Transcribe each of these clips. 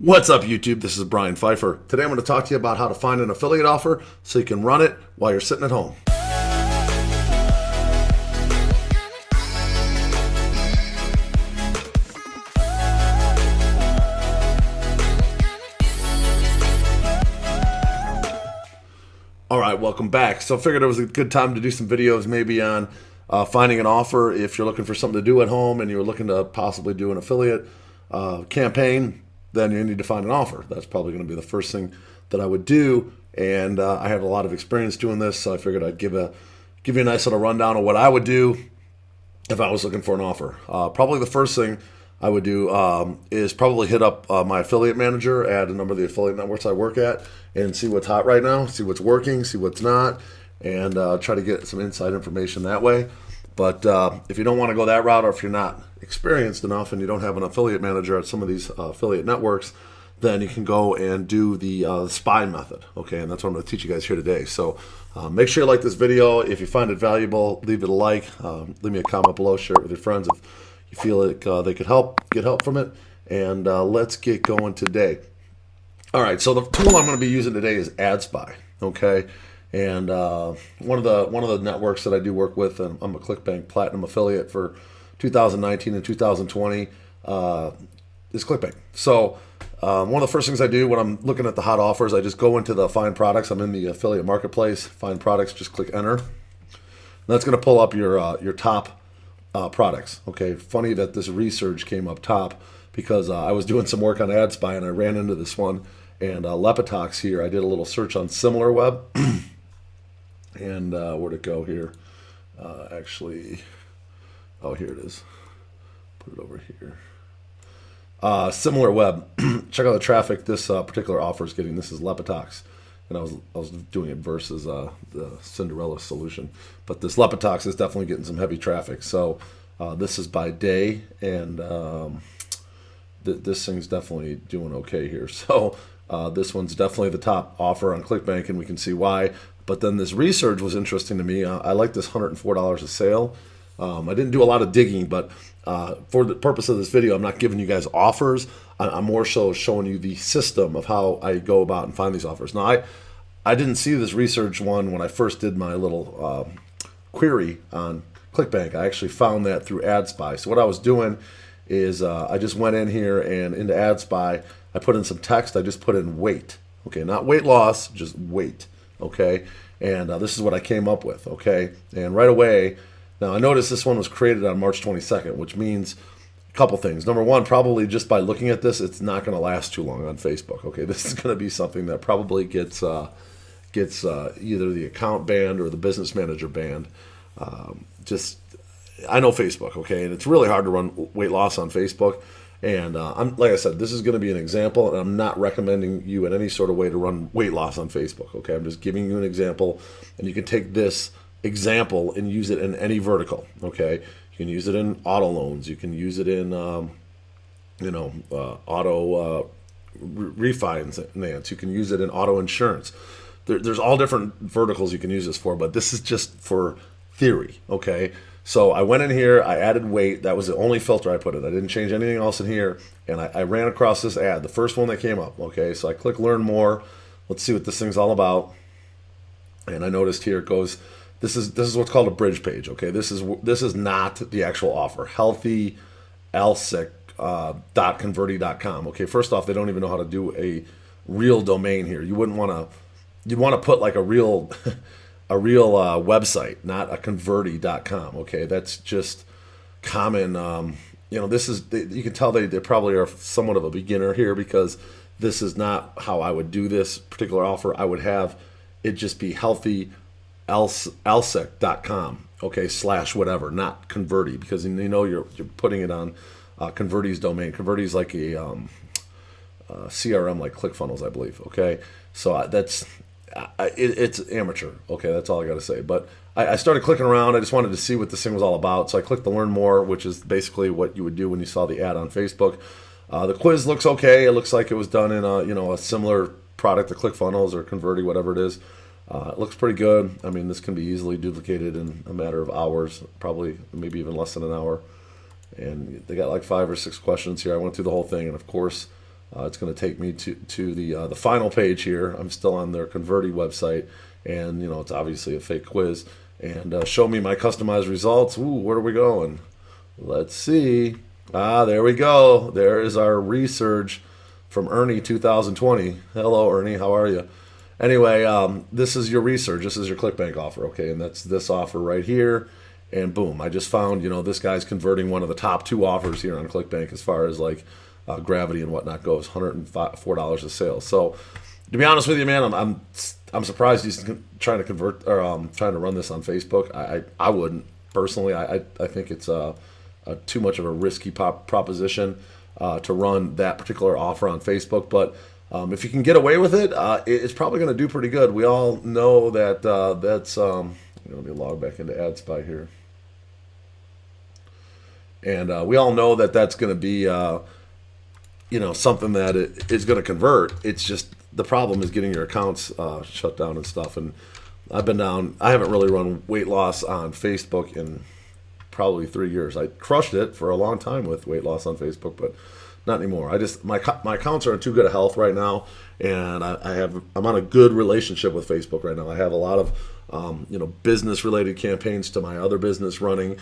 What's up, YouTube? This is Brian Pfeiffer. Today I'm going to talk to you about how to find an affiliate offer so you can run it while you're sitting at home. All right, welcome back. So I figured it was a good time to do some videos maybe on finding an offer if you're looking for something to do at home and you're looking to possibly do an affiliate campaign. Then you need to find an offer. That's probably going to be the first thing that I would do. And I have a lot of experience doing this, so I figured I'd give you a nice little rundown of what I would do if I was looking for an offer. Probably the first thing I would do is probably hit up my affiliate manager at a number of the affiliate networks I work at and see what's hot right now, see what's working, see what's not, and try to get some inside information that way. But if you don't want to go that route, or if you're not experienced enough and you don't have an affiliate manager at some of these affiliate networks, then you can go and do the SPY method. Okay, and that's what I'm going to teach you guys here today. So make sure you like this video. If you find it valuable, leave it a like. Leave me a comment below. Share it with your friends if you feel like they could get help from it. And let's get going today. All right, so the tool I'm going to be using today is AdSpy. Okay. And one of the networks that I do work with, and I'm a Clickbank Platinum affiliate for 2019 and 2020, is Clickbank. So one of the first things I do when I'm looking at the hot offers, I just go into the Find Products. I'm in the affiliate marketplace. Find Products, just click Enter. And that's going to pull up your top products. Okay, funny that this research came up top because I was doing some work on AdSpy and I ran into this one. And Lepitox here, I did a little search on SimilarWeb. And where'd it go here? Actually, oh, here it is. Put it over here. SimilarWeb. Check out the traffic this particular offer is getting. This is Lepitox. And I was doing it versus the Cinderella solution. But this Lepitox is definitely getting some heavy traffic. So this is by day. And this thing's definitely doing okay here. So this one's definitely the top offer on Clickbank, and we can see why. But then this research was interesting to me. I like this $104 a sale. I didn't do a lot of digging, but for the purpose of this video, I'm not giving you guys offers. I'm more so showing you the system of how I go about and find these offers. Now, I didn't see this research one when I first did my little query on Clickbank. I actually found that through AdSpy. So what I was doing is I just went in here and into AdSpy, I put in some text. I just put in weight. Okay, not weight loss, just weight. Okay, and this is what I came up with. Okay, and right away, now I noticed this one was created on March 22nd, which means a couple things. Number one, probably just by looking at this, it's not going to last too long on Facebook. Okay, this is going to be something that probably gets either the account banned or the business manager banned. I know Facebook, okay, and it's really hard to run weight loss on Facebook. And like I said, this is going to be an example, and I'm not recommending you in any sort of way to run weight loss on Facebook, okay? I'm just giving you an example, and you can take this example and use it in any vertical, okay? You can use it in auto loans. You can use it in, auto refinance. You can use it in auto insurance. There's all different verticals you can use this for, but this is just for theory, okay? So I went in here, I added weight. That was the only filter I put in. I didn't change anything else in here. And I ran across this ad, the first one that came up. Okay, so I click Learn More. Let's see what this thing's all about. And I noticed here it goes, this is what's called a bridge page. Okay, this is not the actual offer. HealthyLSIC.converty.com. Okay, first off, they don't even know how to do a real domain here. You'd want to put like a real website, not a converty.com. Okay, that's just common. This is, you can tell they probably are somewhat of a beginner here because this is not how I would do this particular offer. I would have it just be healthylsic.com, okay, / whatever, not Converty, because you're putting it on Converty's domain. Converty is like a CRM like ClickFunnels, I believe. Okay, so it's amateur. Okay, that's all I got to say. But I started clicking around. I just wanted to see what this thing was all about. So I clicked the Learn More, which is basically what you would do when you saw the ad on Facebook. The quiz looks okay. It looks like it was done in a similar product to ClickFunnels or Converty, whatever it is. It looks pretty good. I mean, this can be easily duplicated in a matter of hours, probably maybe even less than an hour. And they got like 5 or 6 questions here. I went through the whole thing, and of course, It's going to take me to the final page here. I'm still on their Converti website, and it's obviously a fake quiz. And show me my customized results. Ooh, where are we going? Let's see. There we go. There is our research from Ernie 2020. Hello, Ernie. How are you? Anyway, this is your research. This is your Clickbank offer, okay? And that's this offer right here. And boom, I just found, this guy's converting one of the top 2 offers here on Clickbank as far as like gravity and whatnot goes, $104 a sale. So to be honest with you, man, I'm surprised he's trying to convert or trying to run this on Facebook. I wouldn't personally. I think it's too much of a risky proposition to run that particular offer on Facebook. But if you can get away with it, it's probably going to do pretty good. We all know that that's. Let me log back into AdSpy here. And we all know that that's going to be, something that is going to convert. It's just the problem is getting your accounts shut down and stuff. And I've been down. I haven't really run weight loss on Facebook in probably 3 years. I crushed it for a long time with weight loss on Facebook, but not anymore. My accounts are in too good a health right now, and I'm on a good relationship with Facebook right now. I have a lot of business related campaigns to my other business running,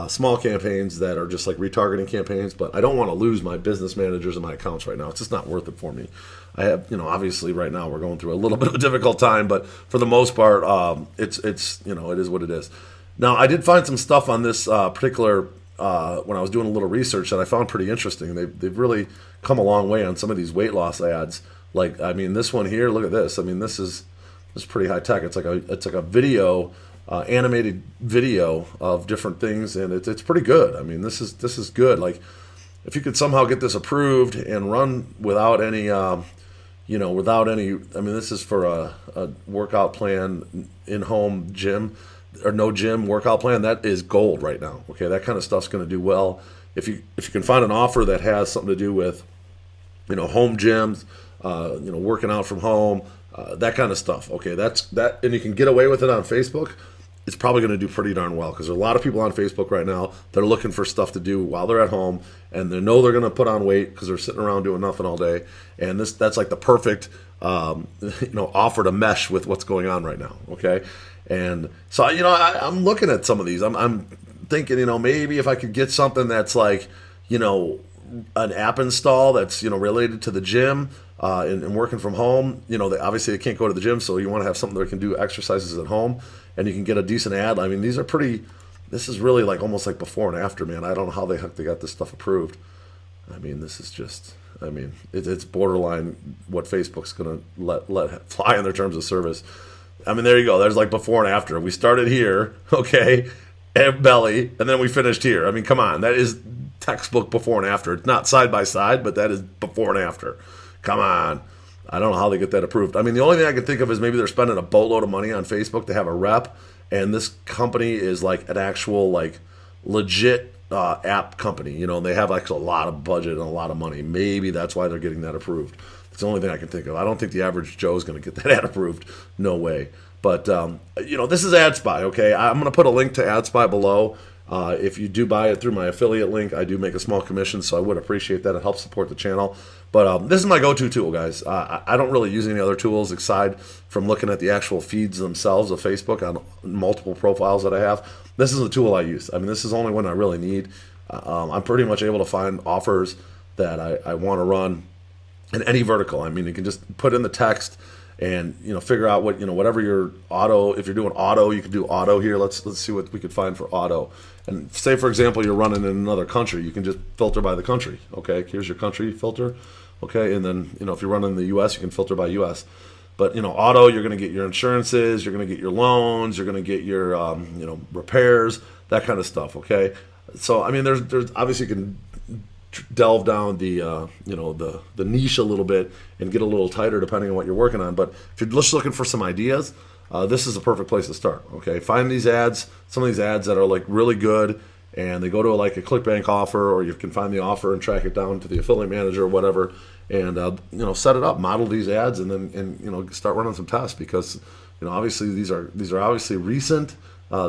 small campaigns that are just like retargeting campaigns, but I don't want to lose my business managers and my accounts right now. It's just not worth it for me. I have, obviously right now we're going through a little bit of a difficult time, but for the most part, it is what it is. Now, I did find some stuff on this particular when I was doing a little research that I found pretty interesting. They've really come a long way on some of these weight loss ads. Like, this one here, look at this. This is pretty high tech. It's like a video, animated video of different things, and it's pretty good. This is good. Like, if you could somehow get this approved and run without any, this is for a workout plan, in-home gym or no gym workout plan. That is gold right now. Okay, that kind of stuff's going to do well. If you can find an offer that has something to do with, home gyms, working out from home. That kind of stuff. Okay, that, and you can get away with it on Facebook. It's probably going to do pretty darn well because there are a lot of people on Facebook right now that are looking for stuff to do while they're at home, and they know they're going to put on weight because they're sitting around doing nothing all day. And that's like the perfect offer to mesh with what's going on right now. Okay, and so I'm looking at some of these. I'm thinking maybe if I could get something that's like an app install that's related to the gym. And working from home, obviously they can't go to the gym, so you want to have something that can do exercises at home, and you can get a decent ad. This is really like almost like before and after, man. I don't know how the heck they got this stuff approved. This is just, it's borderline what Facebook's going to let fly in their terms of service. There you go. There's like before and after. We started here, okay, and belly, and then we finished here. Come on. That is textbook before and after. It's not side by side, but that is before and after. Come on. I don't know how they get that approved. The only thing I can think of is maybe they're spending a boatload of money on Facebook to have a rep, and this company is like an actual, like, legit app company. They have like a lot of budget and a lot of money. Maybe that's why they're getting that approved. It's the only thing I can think of. I don't think the average Joe is going to get that ad approved. No way. But, this is AdSpy, okay? I'm going to put a link to AdSpy below. If you do buy it through my affiliate link, I do make a small commission, so I would appreciate that. It helps support the channel. But this is my go-to tool, guys. I don't really use any other tools aside from looking at the actual feeds themselves of Facebook on multiple profiles that I have. This is the tool I use. This is the only one I really need. I'm pretty much able to find offers that I want to run in any vertical. You can just put in the text and figure out what whatever your auto. If you're doing auto, you can do auto here. Let's see what we could find for auto. And say, for example, you're running in another country, you can just filter by the country. Okay, here's your country filter. Okay, and then if you're running in the U.S., you can filter by U.S. But auto, you're going to get your insurances, you're going to get your loans, you're going to get your repairs, that kind of stuff. Okay, so there's obviously you can delve down the niche a little bit and get a little tighter depending on what you're working on. But if you're just looking for some ideas, this is a perfect place to start. Okay, find these ads, some of these ads that are like really good, and they go to like a ClickBank offer, or you can find the offer and track it down to the affiliate manager or whatever, and set it up, model these ads, and then start running some tests, because obviously these are obviously recent.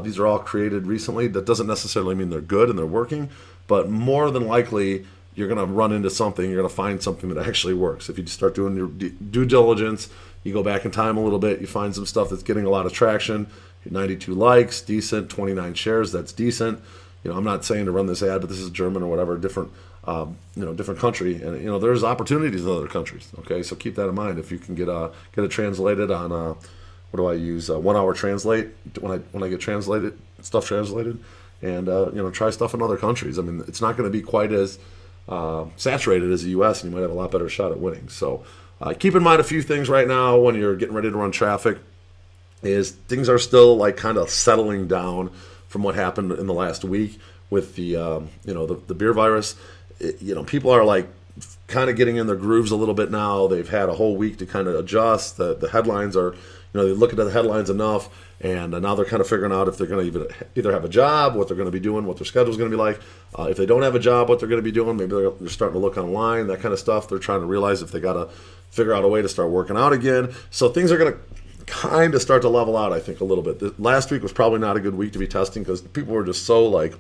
These are all created recently. That doesn't necessarily mean they're good and they're working, but more than likely you're going to run into something. You're going to find something that actually works. If you just start doing your due diligence, you go back in time a little bit, you find some stuff that's getting a lot of traction. 92 likes, decent. 29 shares, that's decent. I'm not saying to run this ad, but this is German or whatever, different, different country, and there's opportunities in other countries. Okay, so keep that in mind. If you can get it translated on, what do I use? 1 hour translate when I get stuff translated, and try stuff in other countries. I mean, it's not going to be quite as saturated as the U.S., and you might have a lot better shot at winning. So keep in mind a few things right now when you're getting ready to run traffic. Is things are still like kind of settling down from what happened in the last week with the the beer virus. People are like kind of getting in their grooves a little bit now. They've had a whole week to kind of adjust. The headlines are, they look at the headlines enough, and now they're kind of figuring out if they're going to either have a job, what they're going to be doing, what their schedule is going to be like. If they don't have a job, what they're going to be doing. Maybe they're starting to look online, that kind of stuff. They're trying to realize if they got to figure out a way to start working out again. So things are going to kind of start to level out, I think, a little bit. Last week was probably not a good week to be testing because people were just so like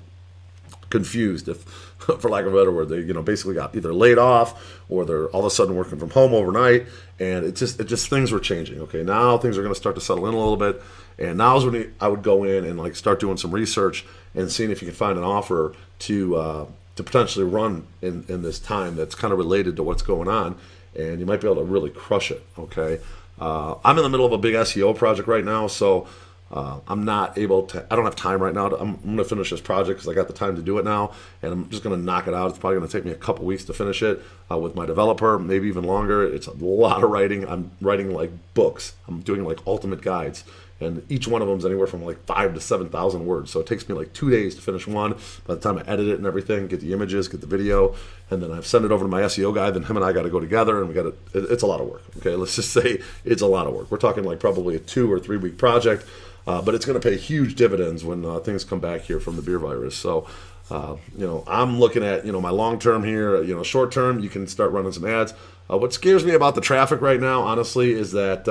confused, if for lack of a better word. They basically got either laid off or they're all of a sudden working from home overnight, and it just things were changing. Okay, now things are going to start to settle in a little bit, and now is when I would go in and like start doing some research and seeing if you can find an offer to potentially run in this time that's kind of related to what's going on, and you might be able to really crush it. Okay. I'm in the middle of a big SEO project right now, so I'm not able to. I don't have time right now. I'm going to finish this project because I got the time to do it now, and I'm just going to knock it out. It's probably going to take me a couple weeks to finish it with my developer, maybe even longer. It's a lot of writing. I'm writing like books. I'm doing like ultimate guides, and each one of them is anywhere from like 5,000 to 7,000 words. So it takes me like 2 days to finish one. By the time I edit it and everything, get the images, get the video, and then I've sent it over to my SEO guy. Then him and I got to go together, and it's a lot of work. Okay, let's just say it's a lot of work. We're talking like probably a 2 or 3 week project, but it's going to pay huge dividends when things come back here from the beer virus. So, I'm looking at my long term here. Short term, you can start running some ads. What scares me about the traffic right now, honestly, is that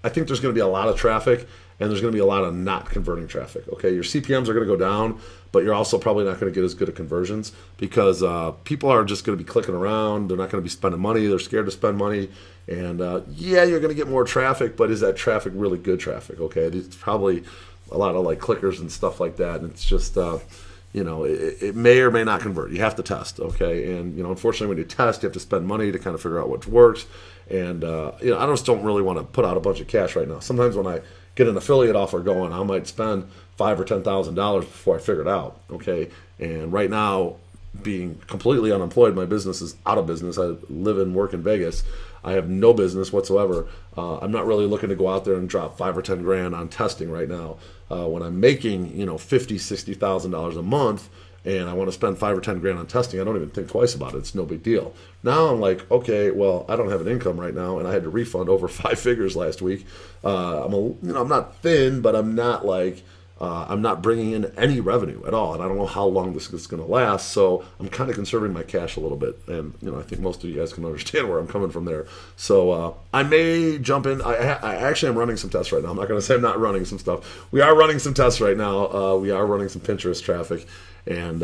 I think there's going to be a lot of traffic, and there's going to be a lot of not converting traffic. Okay, your CPMs are going to go down, but you're also probably not going to get as good at conversions because people are just going to be clicking around. They're not going to be spending money. They're scared to spend money. And you're going to get more traffic, but is that traffic really good traffic? Okay, it's probably a lot of like clickers and stuff like that, and it's just it may or may not convert. You have to test. Okay, and unfortunately, when you test, you have to spend money to kind of figure out what works. And I just don't really want to put out a bunch of cash right now. Sometimes when I get an affiliate offer going, I might spend $5,000 or $10,000 before I figure it out. Okay, and right now, being completely unemployed, my business is out of business. I live and work in Vegas. I have no business whatsoever. I'm not really looking to go out there and drop $5,000 or $10,000 on testing right now. When I'm making $50,000, $60,000 a month, and I want to spend $5,000 or $10,000 on testing, I don't even think twice about it. It's no big deal. Now I'm like, okay, well, I don't have an income right now, and I had to refund over 5 figures last week. I'm not thin, but I'm not like. I'm not bringing in any revenue at all, and I don't know how long this is going to last, so I'm kind of conserving my cash a little bit, and I think most of you guys can understand where I'm coming from there. So I may jump in. I actually am running some tests right now. I'm not going to say I'm not running some stuff. We are running some tests right now. We are running some Pinterest traffic, and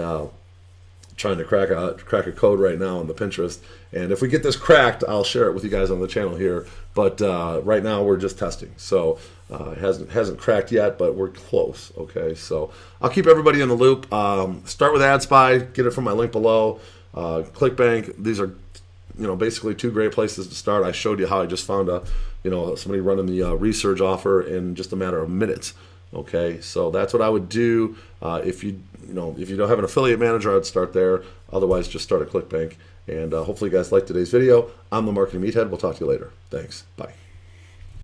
trying to crack a code right now on the Pinterest. And if we get this cracked, I'll share it with you guys on the channel here. But right now we're just testing, so it hasn't cracked yet, but we're close. Okay, so I'll keep everybody in the loop. Start with AdSpy, get it from my link below. Clickbank. These are basically 2 great places to start. I showed you how I just found somebody running the research offer in just a matter of minutes. Okay, so that's what I would do. If you don't have an affiliate manager, I'd start there. Otherwise, just start a Clickbank. And hopefully you guys liked today's video. I'm the Marketing Meathead. We'll talk to you later. Thanks. Bye.